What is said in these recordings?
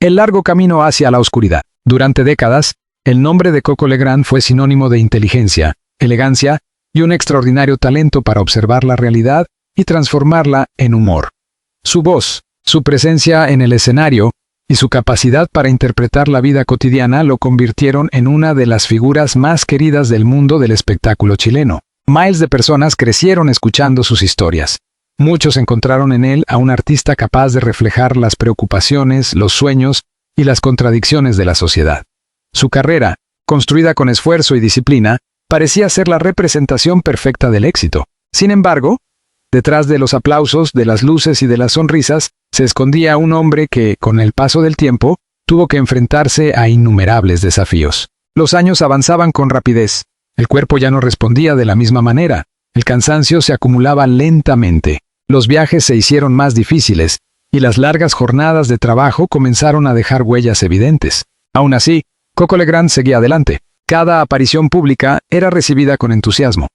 El largo camino hacia la oscuridad. Durante décadas, el nombre de Coco Legrand fue sinónimo de inteligencia, elegancia y un extraordinario talento para observar la realidad y transformarla en humor. Su voz, su presencia en el escenario y su capacidad para interpretar la vida cotidiana lo convirtieron en una de las figuras más queridas del mundo del espectáculo chileno. Miles de personas crecieron escuchando sus historias. Muchos encontraron en él a un artista capaz de reflejar las preocupaciones, los sueños y las contradicciones de la sociedad. Su carrera, construida con esfuerzo y disciplina, parecía ser la representación perfecta del éxito. Sin embargo, detrás de los aplausos, de las luces y de las sonrisas, se escondía un hombre que, con el paso del tiempo, tuvo que enfrentarse a innumerables desafíos. Los años avanzaban con rapidez. El cuerpo ya no respondía de la misma manera. El cansancio se acumulaba lentamente. Los viajes se hicieron más difíciles, y las largas jornadas de trabajo comenzaron a dejar huellas evidentes. Aún así, Coco Legrand seguía adelante. Cada aparición pública era recibida con entusiasmo.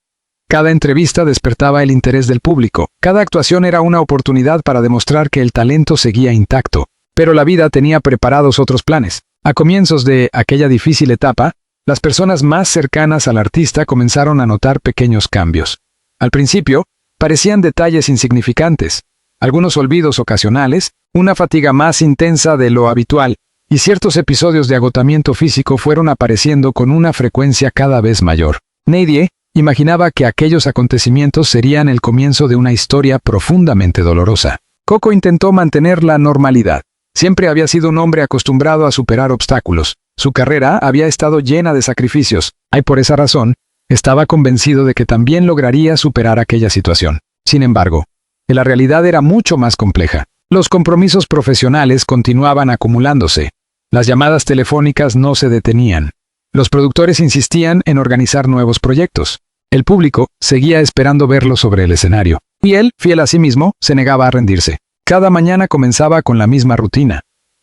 Cada entrevista despertaba el interés del público. Cada actuación era una oportunidad para demostrar que el talento seguía intacto. Pero la vida tenía preparados otros planes. A comienzos de aquella difícil etapa, las personas más cercanas al artista comenzaron a notar pequeños cambios. Al principio, parecían detalles insignificantes, algunos olvidos ocasionales, una fatiga más intensa de lo habitual, y ciertos episodios de agotamiento físico fueron apareciendo con una frecuencia cada vez mayor. Nadie imaginaba que aquellos acontecimientos serían el comienzo de una historia profundamente dolorosa. Coco intentó mantener la normalidad. Siempre había sido un hombre acostumbrado a superar obstáculos. Su carrera había estado llena de sacrificios, y por esa razón, estaba convencido de que también lograría superar aquella situación. Sin embargo, la realidad era mucho más compleja. Los compromisos profesionales continuaban acumulándose. Las llamadas telefónicas no se detenían. Los productores insistían en organizar nuevos proyectos. El público seguía esperando verlo sobre el escenario. Y él, fiel a sí mismo, se negaba a rendirse. Cada mañana comenzaba con la misma rutina.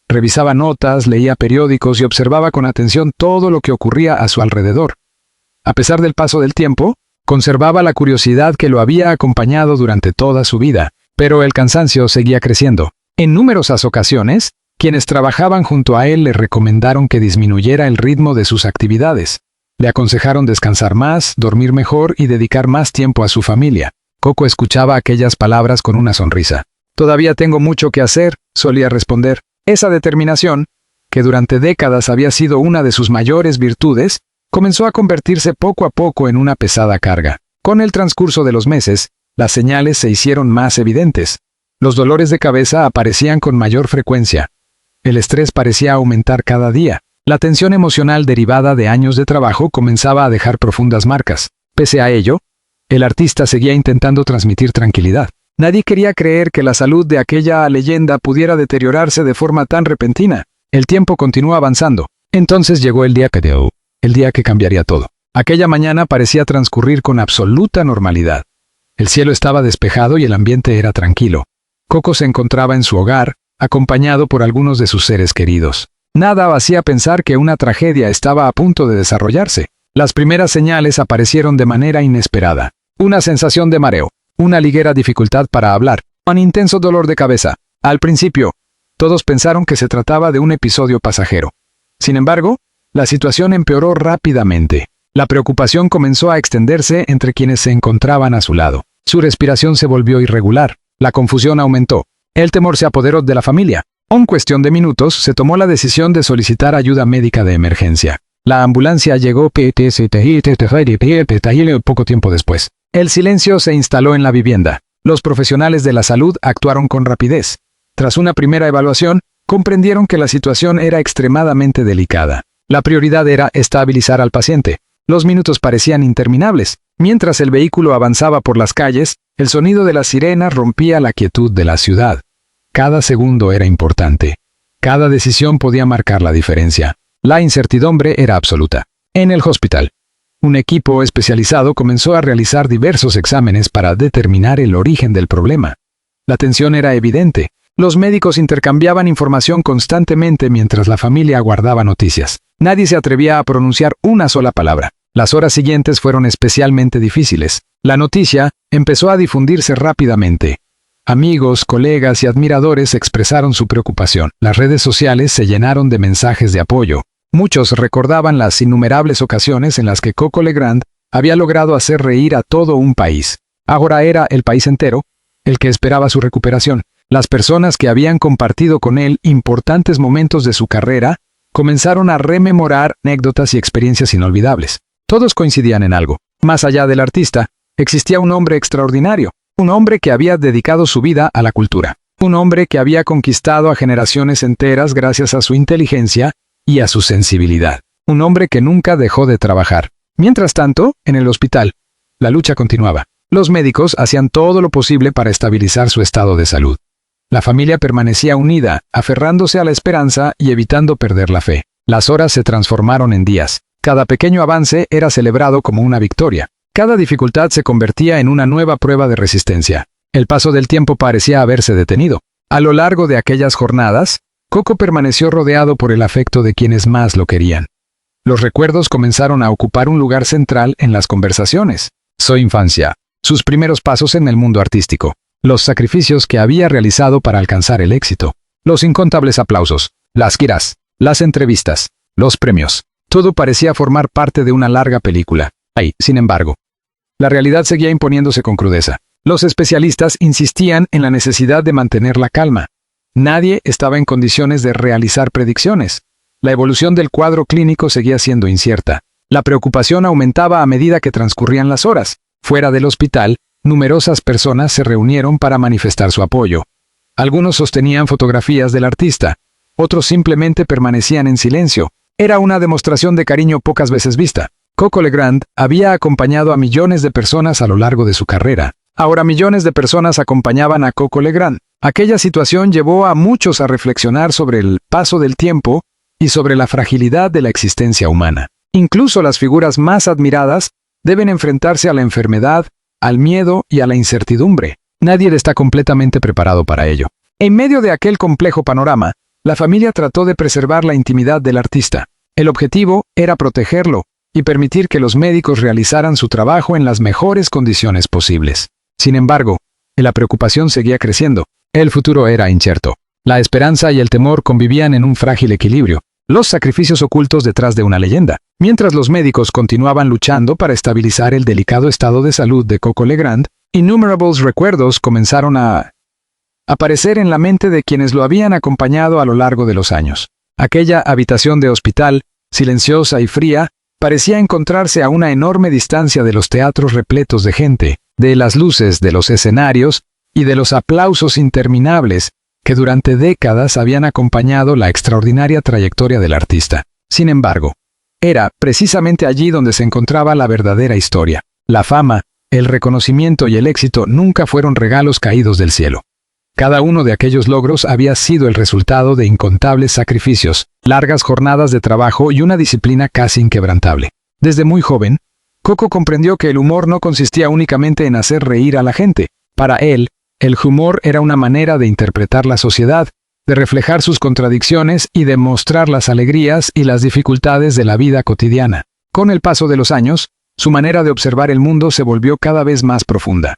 Revisaba notas, leía periódicos y observaba con atención todo lo que ocurría a su alrededor. A pesar del paso del tiempo, conservaba la curiosidad que lo había acompañado durante toda su vida, pero el cansancio seguía creciendo. En numerosas ocasiones, quienes trabajaban junto a él le recomendaron que disminuyera el ritmo de sus actividades. Le aconsejaron descansar más, dormir mejor y dedicar más tiempo a su familia. Coco escuchaba aquellas palabras con una sonrisa. «Todavía tengo mucho que hacer», solía responder. Esa determinación, que durante décadas había sido una de sus mayores virtudes, comenzó a convertirse poco a poco en una pesada carga. Con el transcurso de los meses, las señales se hicieron más evidentes. Los dolores de cabeza aparecían con mayor frecuencia. El estrés parecía aumentar cada día. La tensión emocional derivada de años de trabajo comenzaba a dejar profundas marcas. Pese a ello, el artista seguía intentando transmitir tranquilidad. Nadie quería creer que la salud de aquella leyenda pudiera deteriorarse de forma tan repentina. El tiempo continuó avanzando. Entonces llegó el día que cambiaría todo. Aquella mañana parecía transcurrir con absoluta normalidad. El cielo estaba despejado y el ambiente era tranquilo. Coco se encontraba en su hogar, acompañado por algunos de sus seres queridos. Nada hacía pensar que una tragedia estaba a punto de desarrollarse. Las primeras señales aparecieron de manera inesperada. Una sensación de mareo, una ligera dificultad para hablar, un intenso dolor de cabeza. Al principio, todos pensaron que se trataba de un episodio pasajero. Sin embargo, la situación empeoró rápidamente. La preocupación comenzó a extenderse entre quienes se encontraban a su lado. Su respiración se volvió irregular. La confusión aumentó. El temor se apoderó de la familia. En cuestión de minutos, se tomó la decisión de solicitar ayuda médica de emergencia. La ambulancia llegó poco tiempo después. El silencio se instaló en la vivienda. Los profesionales de la salud actuaron con rapidez. Tras una primera evaluación, comprendieron que la situación era extremadamente delicada. La prioridad era estabilizar al paciente. Los minutos parecían interminables. Mientras el vehículo avanzaba por las calles, el sonido de las sirenas rompía la quietud de la ciudad. Cada segundo era importante. Cada decisión podía marcar la diferencia. La incertidumbre era absoluta. En el hospital, un equipo especializado comenzó a realizar diversos exámenes para determinar el origen del problema. La tensión era evidente. Los médicos intercambiaban información constantemente mientras la familia aguardaba noticias. Nadie se atrevía a pronunciar una sola palabra. Las horas siguientes fueron especialmente difíciles. La noticia empezó a difundirse rápidamente. Amigos, colegas y admiradores expresaron su preocupación. Las redes sociales se llenaron de mensajes de apoyo. Muchos recordaban las innumerables ocasiones en las que Coco Legrand había logrado hacer reír a todo un país. Ahora era el país entero el que esperaba su recuperación. Las personas que habían compartido con él importantes momentos de su carrera comenzaron a rememorar anécdotas y experiencias inolvidables. Todos coincidían en algo. Más allá del artista, existía un hombre extraordinario, un hombre que había dedicado su vida a la cultura, un hombre que había conquistado a generaciones enteras gracias a su inteligencia y a su sensibilidad, un hombre que nunca dejó de trabajar. Mientras tanto, en el hospital, la lucha continuaba. Los médicos hacían todo lo posible para estabilizar su estado de salud. La familia permanecía unida, aferrándose a la esperanza y evitando perder la fe. Las horas se transformaron en días. Cada pequeño avance era celebrado como una victoria. Cada dificultad se convertía en una nueva prueba de resistencia. El paso del tiempo parecía haberse detenido. A lo largo de aquellas jornadas, Coco permaneció rodeado por el afecto de quienes más lo querían. Los recuerdos comenzaron a ocupar un lugar central en las conversaciones. Su infancia, sus primeros pasos en el mundo artístico, los sacrificios que había realizado para alcanzar el éxito, los incontables aplausos, las giras, las entrevistas, los premios. Todo parecía formar parte de una larga película. Ahí, sin embargo, la realidad seguía imponiéndose con crudeza. Los especialistas insistían en la necesidad de mantener la calma. Nadie estaba en condiciones de realizar predicciones. La evolución del cuadro clínico seguía siendo incierta. La preocupación aumentaba a medida que transcurrían las horas. Fuera del hospital, numerosas personas se reunieron para manifestar su apoyo. Algunos sostenían fotografías del artista, otros simplemente permanecían en silencio. Era una demostración de cariño pocas veces vista. Coco Legrand había acompañado a millones de personas a lo largo de su carrera. Ahora millones de personas acompañaban a Coco Legrand. Aquella situación llevó a muchos a reflexionar sobre el paso del tiempo y sobre la fragilidad de la existencia humana. Incluso las figuras más admiradas deben enfrentarse a la enfermedad, al miedo y a la incertidumbre. Nadie está completamente preparado para ello. En medio de aquel complejo panorama, la familia trató de preservar la intimidad del artista. El objetivo era protegerlo y permitir que los médicos realizaran su trabajo en las mejores condiciones posibles. Sin embargo, la preocupación seguía creciendo. El futuro era incierto. La esperanza y el temor convivían en un frágil equilibrio. Los sacrificios ocultos detrás de una leyenda. Mientras los médicos continuaban luchando para estabilizar el delicado estado de salud de Coco Legrand, innumerables recuerdos comenzaron a aparecer en la mente de quienes lo habían acompañado a lo largo de los años. Aquella habitación de hospital, silenciosa y fría, parecía encontrarse a una enorme distancia de los teatros repletos de gente, de las luces de los escenarios y de los aplausos interminables que durante décadas habían acompañado la extraordinaria trayectoria del artista. Sin embargo, era precisamente allí donde se encontraba la verdadera historia. La fama, el reconocimiento y el éxito nunca fueron regalos caídos del cielo. Cada uno de aquellos logros había sido el resultado de incontables sacrificios, largas jornadas de trabajo y una disciplina casi inquebrantable. Desde muy joven, Coco comprendió que el humor no consistía únicamente en hacer reír a la gente. Para él, el humor era una manera de interpretar la sociedad, de reflejar sus contradicciones y de mostrar las alegrías y las dificultades de la vida cotidiana. Con el paso de los años, su manera de observar el mundo se volvió cada vez más profunda.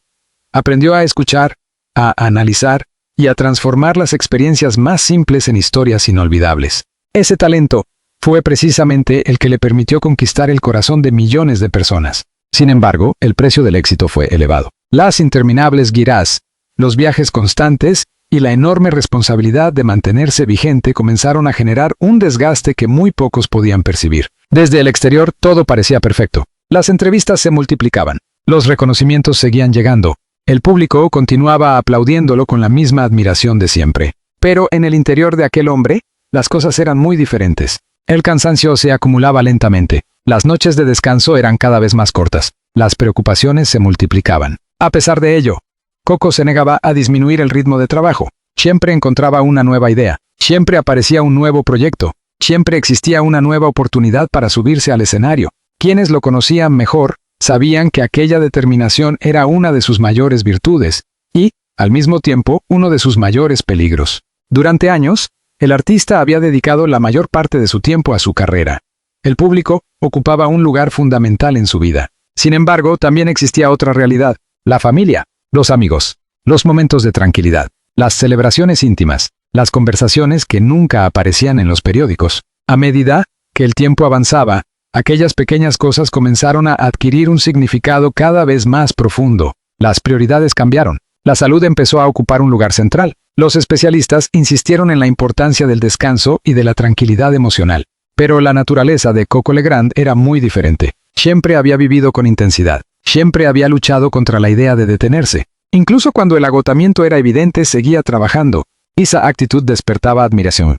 Aprendió a escuchar, a analizar y a transformar las experiencias más simples en historias inolvidables. Ese talento fue precisamente el que le permitió conquistar el corazón de millones de personas. Sin embargo, el precio del éxito fue elevado. Las interminables giras, los viajes constantes y la enorme responsabilidad de mantenerse vigente comenzaron a generar un desgaste que muy pocos podían percibir. Desde el exterior todo parecía perfecto. Las entrevistas se multiplicaban. Los reconocimientos seguían llegando. El público continuaba aplaudiéndolo con la misma admiración de siempre. Pero en el interior de aquel hombre, las cosas eran muy diferentes. El cansancio se acumulaba lentamente. Las noches de descanso eran cada vez más cortas. Las preocupaciones se multiplicaban. A pesar de ello, Coco se negaba a disminuir el ritmo de trabajo. Siempre encontraba una nueva idea. Siempre aparecía un nuevo proyecto. Siempre existía una nueva oportunidad para subirse al escenario. Quienes lo conocían mejor sabían que aquella determinación era una de sus mayores virtudes y, al mismo tiempo, uno de sus mayores peligros. Durante años, el artista había dedicado la mayor parte de su tiempo a su carrera. El público ocupaba un lugar fundamental en su vida. Sin embargo, también existía otra realidad: la familia, los amigos. los momentos de tranquilidad, las celebraciones íntimas, las conversaciones que nunca aparecían en los periódicos. A medida que el tiempo avanzaba, aquellas pequeñas cosas comenzaron a adquirir un significado cada vez más profundo. Las prioridades cambiaron. La salud empezó a ocupar un lugar central. Los especialistas insistieron en la importancia del descanso y de la tranquilidad emocional. Pero la naturaleza de Coco Legrand era muy diferente. Siempre había vivido con intensidad. Siempre había luchado contra la idea de detenerse. Incluso cuando el agotamiento era evidente, seguía trabajando. Esa actitud despertaba admiración,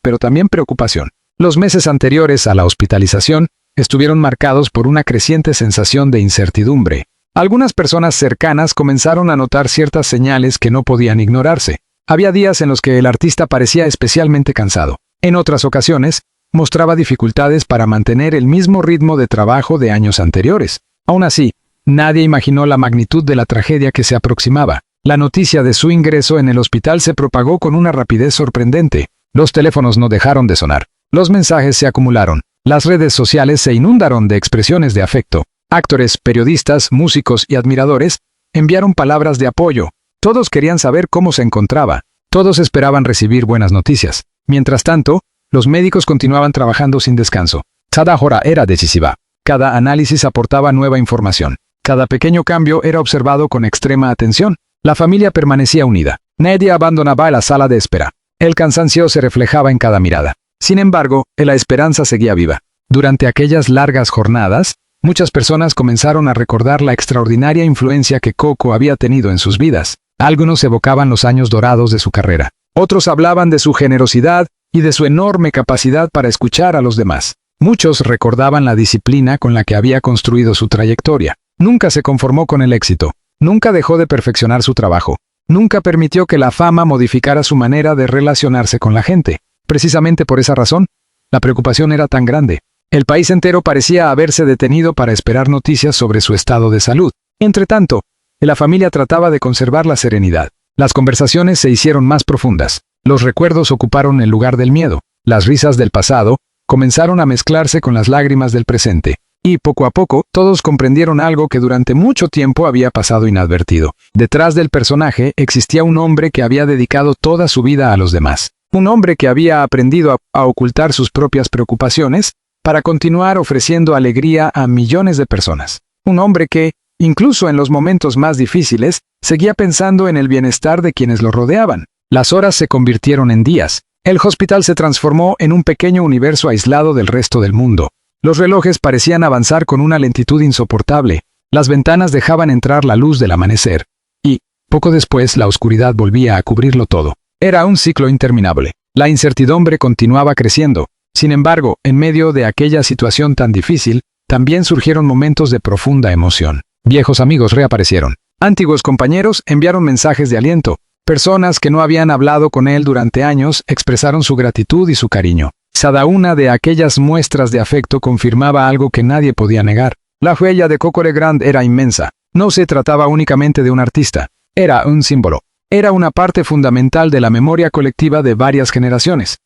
pero también preocupación. Los meses anteriores a la hospitalización estuvieron marcados por una creciente sensación de incertidumbre. Algunas personas cercanas comenzaron a notar ciertas señales que no podían ignorarse. Había días en los que el artista parecía especialmente cansado. En otras ocasiones, mostraba dificultades para mantener el mismo ritmo de trabajo de años anteriores. Aún así, nadie imaginó la magnitud de la tragedia que se aproximaba. La noticia de su ingreso en el hospital se propagó con una rapidez sorprendente. Los teléfonos no dejaron de sonar. Los mensajes se acumularon. Las redes sociales se inundaron de expresiones de afecto. Actores, periodistas, músicos y admiradores enviaron palabras de apoyo. Todos querían saber cómo se encontraba. Todos esperaban recibir buenas noticias. Mientras tanto, los médicos continuaban trabajando sin descanso. Cada hora era decisiva. Cada análisis aportaba nueva información. Cada pequeño cambio era observado con extrema atención. La familia permanecía unida. Nadie abandonaba la sala de espera. El cansancio se reflejaba en cada mirada. Sin embargo, la esperanza seguía viva. Durante aquellas largas jornadas, muchas personas comenzaron a recordar la extraordinaria influencia que Coco había tenido en sus vidas. Algunos evocaban los años dorados de su carrera. Otros hablaban de su generosidad y de su enorme capacidad para escuchar a los demás. Muchos recordaban la disciplina con la que había construido su trayectoria. Nunca se conformó con el éxito. Nunca dejó de perfeccionar su trabajo. Nunca permitió que la fama modificara su manera de relacionarse con la gente. Precisamente por esa razón, la preocupación era tan grande. El país entero parecía haberse detenido para esperar noticias sobre su estado de salud. Entretanto, la familia trataba de conservar la serenidad. Las conversaciones se hicieron más profundas. Los recuerdos ocuparon el lugar del miedo. Las risas del pasado comenzaron a mezclarse con las lágrimas del presente. Y poco a poco, todos comprendieron algo que durante mucho tiempo había pasado inadvertido. Detrás del personaje existía un hombre que había dedicado toda su vida a los demás. Un hombre que había aprendido a ocultar sus propias preocupaciones para continuar ofreciendo alegría a millones de personas. Un hombre que, incluso en los momentos más difíciles, seguía pensando en el bienestar de quienes lo rodeaban. Las horas se convirtieron en días. El hospital se transformó en un pequeño universo aislado del resto del mundo. Los relojes parecían avanzar con una lentitud insoportable. Las ventanas dejaban entrar la luz del amanecer. Y, poco después, la oscuridad volvía a cubrirlo todo. Era un ciclo interminable. La incertidumbre continuaba creciendo. Sin embargo, en medio de aquella situación tan difícil, también surgieron momentos de profunda emoción. Viejos amigos reaparecieron. Antiguos compañeros enviaron mensajes de aliento. Personas que no habían hablado con él durante años expresaron su gratitud y su cariño. Cada una de aquellas muestras de afecto confirmaba algo que nadie podía negar. La huella de Coco Legrand era inmensa. No se trataba únicamente de un artista. Era un símbolo. Era una parte fundamental de la memoria colectiva de varias generaciones.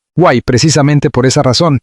Precisamente por esa razón,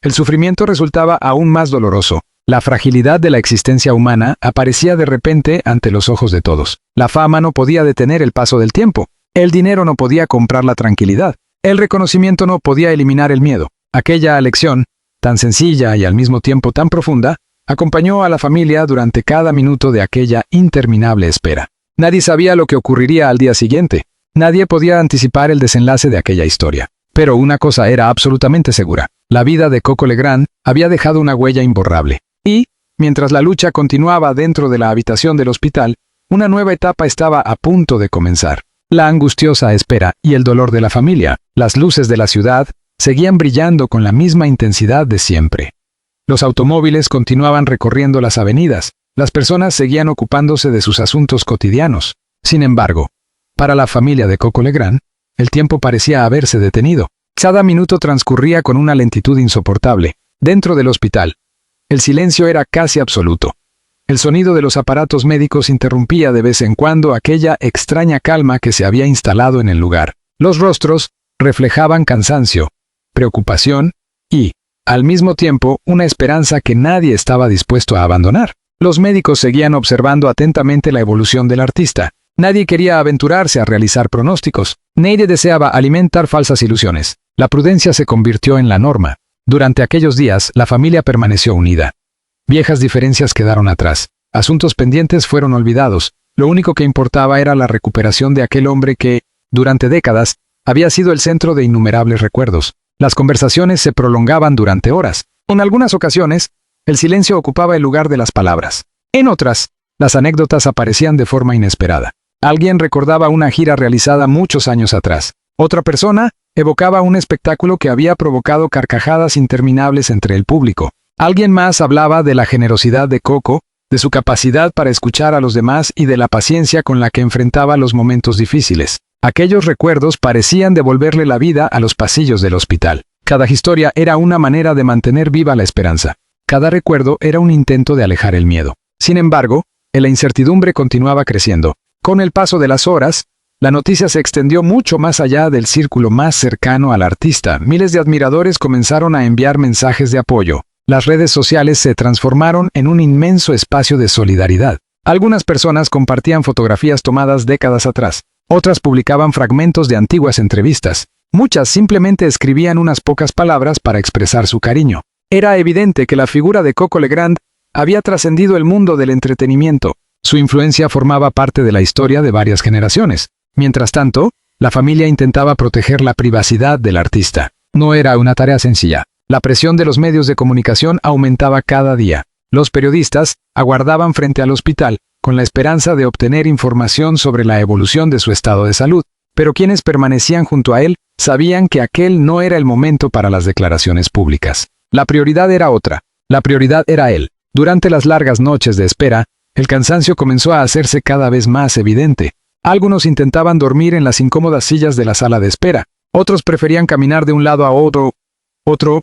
el sufrimiento resultaba aún más doloroso. La fragilidad de la existencia humana aparecía de repente ante los ojos de todos. La fama no podía detener el paso del tiempo. El dinero no podía comprar la tranquilidad. El reconocimiento no podía eliminar el miedo. Aquella lección, tan sencilla y al mismo tiempo tan profunda, acompañó a la familia durante cada minuto de aquella interminable espera. Nadie sabía lo que ocurriría al día siguiente. Nadie podía anticipar el desenlace de aquella historia. Pero una cosa era absolutamente segura. La vida de Coco Legrand había dejado una huella imborrable. Y, mientras la lucha continuaba dentro de la habitación del hospital, una nueva etapa estaba a punto de comenzar. La angustiosa espera y el dolor de la familia. Las luces de la ciudad seguían brillando con la misma intensidad de siempre. Los automóviles continuaban recorriendo las avenidas. Las personas seguían ocupándose de sus asuntos cotidianos. Sin embargo, para la familia de Coco Legrand, el tiempo parecía haberse detenido. Cada minuto transcurría con una lentitud insoportable. Dentro del hospital, el silencio era casi absoluto. El sonido de los aparatos médicos interrumpía de vez en cuando aquella extraña calma que se había instalado en el lugar. Los rostros reflejaban cansancio, preocupación y, al mismo tiempo, una esperanza que nadie estaba dispuesto a abandonar. Los médicos seguían observando atentamente la evolución del artista. Nadie quería aventurarse a realizar pronósticos. Nadie deseaba alimentar falsas ilusiones. La prudencia se convirtió en la norma. Durante aquellos días, la familia permaneció unida. Viejas diferencias quedaron atrás. Asuntos pendientes fueron olvidados. Lo único que importaba era la recuperación de aquel hombre que, durante décadas, había sido el centro de innumerables recuerdos. Las conversaciones se prolongaban durante horas. En algunas ocasiones, el silencio ocupaba el lugar de las palabras. En otras, las anécdotas aparecían de forma inesperada. Alguien recordaba una gira realizada muchos años atrás. Otra persona evocaba un espectáculo que había provocado carcajadas interminables entre el público. Alguien más hablaba de la generosidad de Coco, de su capacidad para escuchar a los demás y de la paciencia con la que enfrentaba los momentos difíciles. Aquellos recuerdos parecían devolverle la vida a los pasillos del hospital. Cada historia era una manera de mantener viva la esperanza. Cada recuerdo era un intento de alejar el miedo. Sin embargo, la incertidumbre continuaba creciendo. Con el paso de las horas, la noticia se extendió mucho más allá del círculo más cercano al artista. Miles de admiradores comenzaron a enviar mensajes de apoyo. Las redes sociales se transformaron en un inmenso espacio de solidaridad. Algunas personas compartían fotografías tomadas décadas atrás. Otras publicaban fragmentos de antiguas entrevistas. Muchas simplemente escribían unas pocas palabras para expresar su cariño. Era evidente que la figura de Coco Legrand había trascendido el mundo del entretenimiento. Su influencia formaba parte de la historia de varias generaciones. Mientras tanto, la familia intentaba proteger la privacidad del artista. No era una tarea sencilla. La presión de los medios de comunicación aumentaba cada día. Los periodistas aguardaban frente al hospital, con la esperanza de obtener información sobre la evolución de su estado de salud. Pero quienes permanecían junto a él sabían que aquel no era el momento para las declaraciones públicas. La prioridad era otra. La prioridad era él. Durante las largas noches de espera, el cansancio comenzó a hacerse cada vez más evidente. Algunos intentaban dormir en las incómodas sillas de la sala de espera. Otros preferían caminar de un lado a otro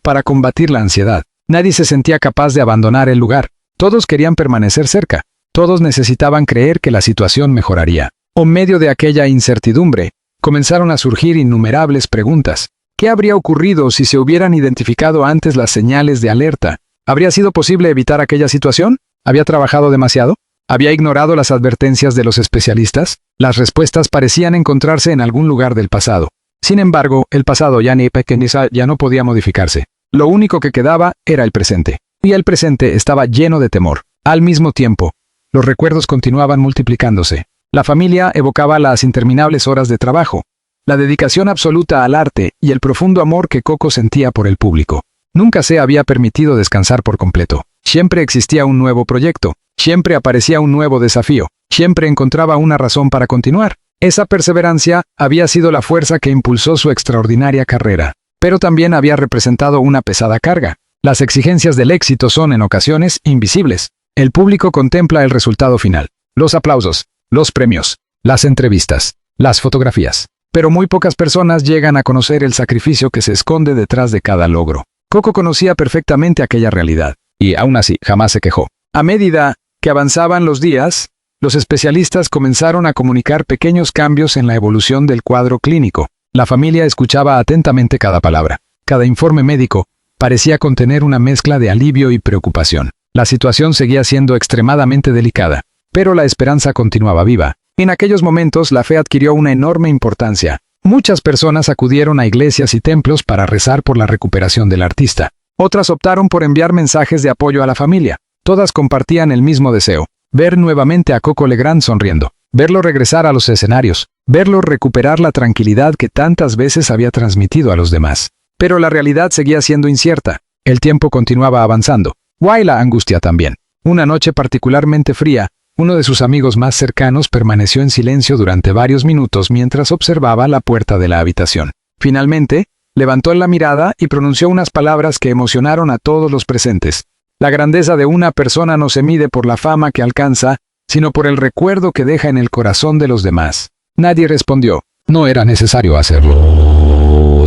para combatir la ansiedad. Nadie se sentía capaz de abandonar el lugar. Todos querían permanecer cerca. Todos necesitaban creer que la situación mejoraría. En medio de aquella incertidumbre, comenzaron a surgir innumerables preguntas. ¿Qué habría ocurrido si se hubieran identificado antes las señales de alerta? ¿Habría sido posible evitar aquella situación? ¿Había trabajado demasiado? ¿Había ignorado las advertencias de los especialistas? Las respuestas parecían encontrarse en algún lugar del pasado. Sin embargo, el pasado ya no podía modificarse. Lo único que quedaba era el presente. Y el presente estaba lleno de temor. Al mismo tiempo, los recuerdos continuaban multiplicándose. La familia evocaba las interminables horas de trabajo, la dedicación absoluta al arte y el profundo amor que Coco sentía por el público. Nunca se había permitido descansar por completo. Siempre existía un nuevo proyecto. Siempre aparecía un nuevo desafío. Siempre encontraba una razón para continuar. Esa perseverancia había sido la fuerza que impulsó su extraordinaria carrera. Pero también había representado una pesada carga. Las exigencias del éxito son, en ocasiones, invisibles. El público contempla el resultado final. Los aplausos, los premios, las entrevistas, las fotografías. Pero muy pocas personas llegan a conocer el sacrificio que se esconde detrás de cada logro. Coco conocía perfectamente aquella realidad. Y aún así, jamás se quejó. A medida que avanzaban los días, los especialistas comenzaron a comunicar pequeños cambios en la evolución del cuadro clínico. La familia escuchaba atentamente cada palabra. Cada informe médico parecía contener una mezcla de alivio y preocupación. La situación seguía siendo extremadamente delicada, pero la esperanza continuaba viva. En aquellos momentos la fe adquirió una enorme importancia. Muchas personas acudieron a iglesias y templos para rezar por la recuperación del artista. Otras optaron por enviar mensajes de apoyo a la familia. Todas compartían el mismo deseo: ver nuevamente a Coco Legrand sonriendo, verlo regresar a los escenarios, verlo recuperar la tranquilidad que tantas veces había transmitido a los demás. Pero la realidad seguía siendo incierta. El tiempo continuaba avanzando. Y la angustia también. Una noche particularmente fría, uno de sus amigos más cercanos permaneció en silencio durante varios minutos mientras observaba la puerta de la habitación. Finalmente, levantó la mirada y pronunció unas palabras que emocionaron a todos los presentes. La grandeza de una persona no se mide por la fama que alcanza, sino por el recuerdo que deja en el corazón de los demás. Nadie respondió. No era necesario hacerlo.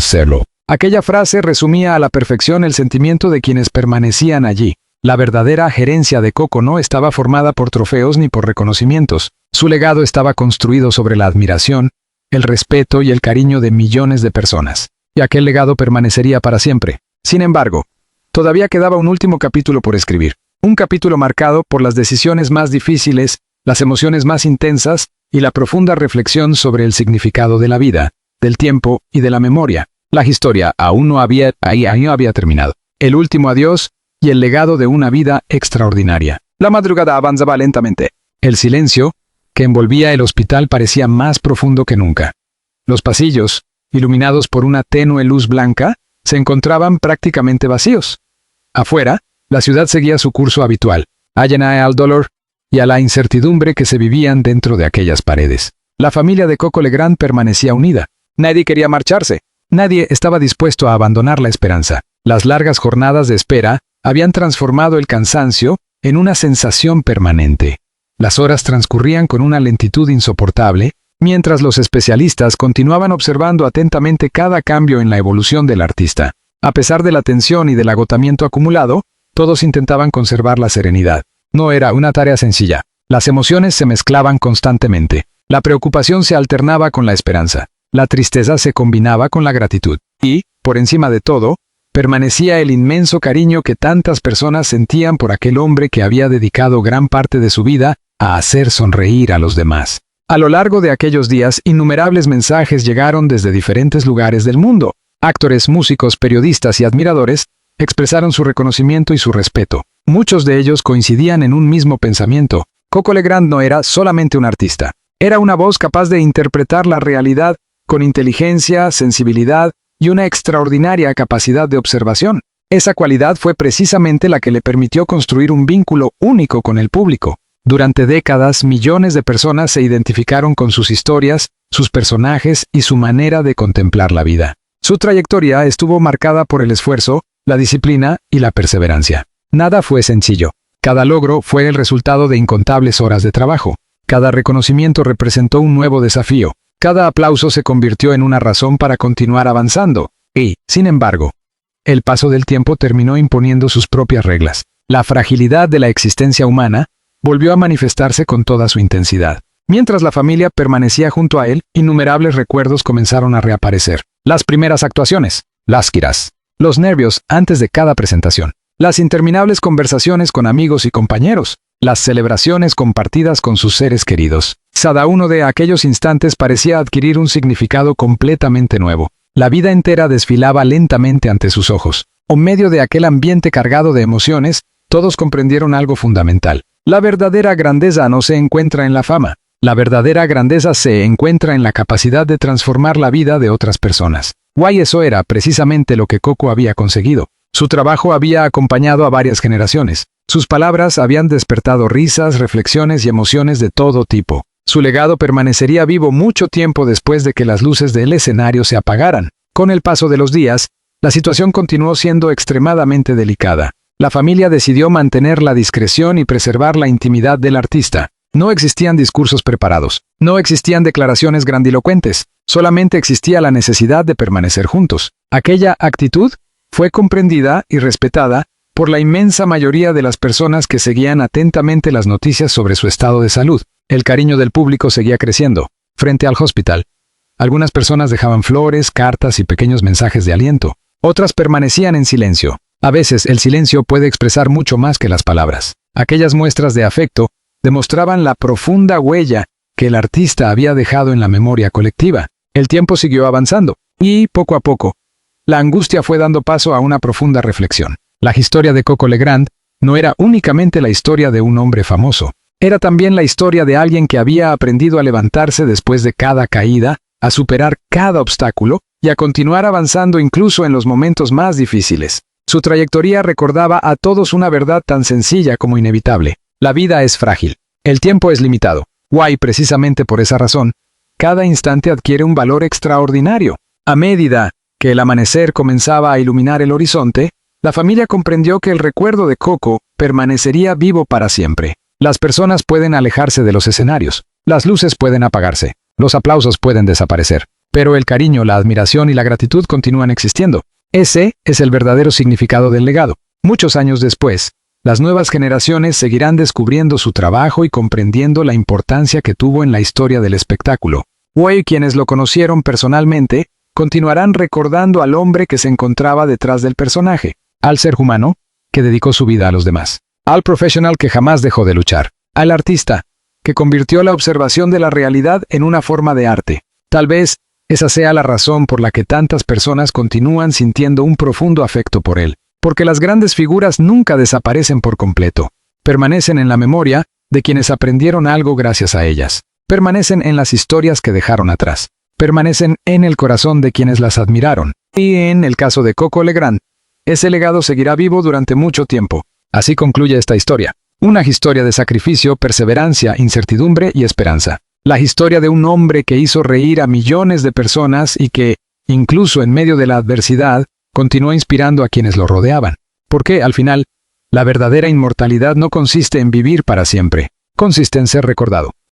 Aquella frase resumía a la perfección el sentimiento de quienes permanecían allí. La verdadera gerencia de Coco no estaba formada por trofeos ni por reconocimientos. Su legado estaba construido sobre la admiración, el respeto y el cariño de millones de personas. Y aquel legado permanecería para siempre. Sin embargo, todavía quedaba un último capítulo por escribir. Un capítulo marcado por las decisiones más difíciles, las emociones más intensas y la profunda reflexión sobre el significado de la vida, del tiempo y de la memoria. La historia aún no había terminado. El último adiós y el legado de una vida extraordinaria. La madrugada avanzaba lentamente. El silencio que envolvía el hospital parecía más profundo que nunca. Los pasillos, iluminados por una tenue luz blanca, se encontraban prácticamente vacíos. Afuera, la ciudad seguía su curso habitual, ajena al dolor y a la incertidumbre que se vivían dentro de aquellas paredes. La familia de Coco Legrand permanecía unida. Nadie quería marcharse. Nadie estaba dispuesto a abandonar la esperanza. Las largas jornadas de espera habían transformado el cansancio en una sensación permanente. Las horas transcurrían con una lentitud insoportable, mientras los especialistas continuaban observando atentamente cada cambio en la evolución del artista. A pesar de la tensión y del agotamiento acumulado, todos intentaban conservar la serenidad. No era una tarea sencilla. Las emociones se mezclaban constantemente. La preocupación se alternaba con la esperanza. La tristeza se combinaba con la gratitud. Y, por encima de todo, permanecía el inmenso cariño que tantas personas sentían por aquel hombre que había dedicado gran parte de su vida a hacer sonreír a los demás. A lo largo de aquellos días, innumerables mensajes llegaron desde diferentes lugares del mundo. Actores, músicos, periodistas y admiradores expresaron su reconocimiento y su respeto. Muchos de ellos coincidían en un mismo pensamiento. Coco Legrand no era solamente un artista. Era una voz capaz de interpretar la realidad con inteligencia, sensibilidad y una extraordinaria capacidad de observación. Esa cualidad fue precisamente la que le permitió construir un vínculo único con el público. Durante décadas, millones de personas se identificaron con sus historias, sus personajes y su manera de contemplar la vida. Su trayectoria estuvo marcada por el esfuerzo, la disciplina y la perseverancia. Nada fue sencillo. Cada logro fue el resultado de incontables horas de trabajo. Cada reconocimiento representó un nuevo desafío. Cada aplauso se convirtió en una razón para continuar avanzando. Y, sin embargo, el paso del tiempo terminó imponiendo sus propias reglas. La fragilidad de la existencia humana volvió a manifestarse con toda su intensidad. Mientras la familia permanecía junto a él, innumerables recuerdos comenzaron a reaparecer. Las primeras actuaciones, las giras, los nervios antes de cada presentación, las interminables conversaciones con amigos y compañeros, las celebraciones compartidas con sus seres queridos. Cada uno de aquellos instantes parecía adquirir un significado completamente nuevo. La vida entera desfilaba lentamente ante sus ojos. En medio de aquel ambiente cargado de emociones, todos comprendieron algo fundamental. La verdadera grandeza no se encuentra en la fama. La verdadera grandeza se encuentra en la capacidad de transformar la vida de otras personas. Eso era precisamente lo que Coco había conseguido. Su trabajo había acompañado a varias generaciones. Sus palabras habían despertado risas, reflexiones y emociones de todo tipo. Su legado permanecería vivo mucho tiempo después de que las luces del escenario se apagaran. Con el paso de los días, la situación continuó siendo extremadamente delicada. La familia decidió mantener la discreción y preservar la intimidad del artista. No existían discursos preparados. No existían declaraciones grandilocuentes. Solamente existía la necesidad de permanecer juntos. Aquella actitud fue comprendida y respetada por la inmensa mayoría de las personas que seguían atentamente las noticias sobre su estado de salud. El cariño del público seguía creciendo. Frente al hospital, algunas personas dejaban flores, cartas y pequeños mensajes de aliento. Otras permanecían en silencio. A veces el silencio puede expresar mucho más que las palabras. Aquellas muestras de afecto demostraban la profunda huella que el artista había dejado en la memoria colectiva. El tiempo siguió avanzando, y, poco a poco, la angustia fue dando paso a una profunda reflexión. La historia de Coco Legrand no era únicamente la historia de un hombre famoso. Era también la historia de alguien que había aprendido a levantarse después de cada caída, a superar cada obstáculo y a continuar avanzando incluso en los momentos más difíciles. Su trayectoria recordaba a todos una verdad tan sencilla como inevitable. La vida es frágil. El tiempo es limitado. Precisamente por esa razón, cada instante adquiere un valor extraordinario. A medida que el amanecer comenzaba a iluminar el horizonte, la familia comprendió que el recuerdo de Coco permanecería vivo para siempre. Las personas pueden alejarse de los escenarios, las luces pueden apagarse, los aplausos pueden desaparecer, pero el cariño, la admiración y la gratitud continúan existiendo. Ese es el verdadero significado del legado. Muchos años después, las nuevas generaciones seguirán descubriendo su trabajo y comprendiendo la importancia que tuvo en la historia del espectáculo. Quienes lo conocieron personalmente, continuarán recordando al hombre que se encontraba detrás del personaje, al ser humano que dedicó su vida a los demás. al profesional que jamás dejó de luchar, al artista, que convirtió la observación de la realidad en una forma de arte. Tal vez esa sea la razón por la que tantas personas continúan sintiendo un profundo afecto por él, porque las grandes figuras nunca desaparecen por completo, permanecen en la memoria de quienes aprendieron algo gracias a ellas, permanecen en las historias que dejaron atrás, permanecen en el corazón de quienes las admiraron. Y en el caso de Coco Legrand, ese legado seguirá vivo durante mucho tiempo. Así concluye esta historia. Una historia de sacrificio, perseverancia, incertidumbre y esperanza. La historia de un hombre que hizo reír a millones de personas y que, incluso en medio de la adversidad, continuó inspirando a quienes lo rodeaban. Porque, al final, la verdadera inmortalidad no consiste en vivir para siempre, consiste en ser recordado.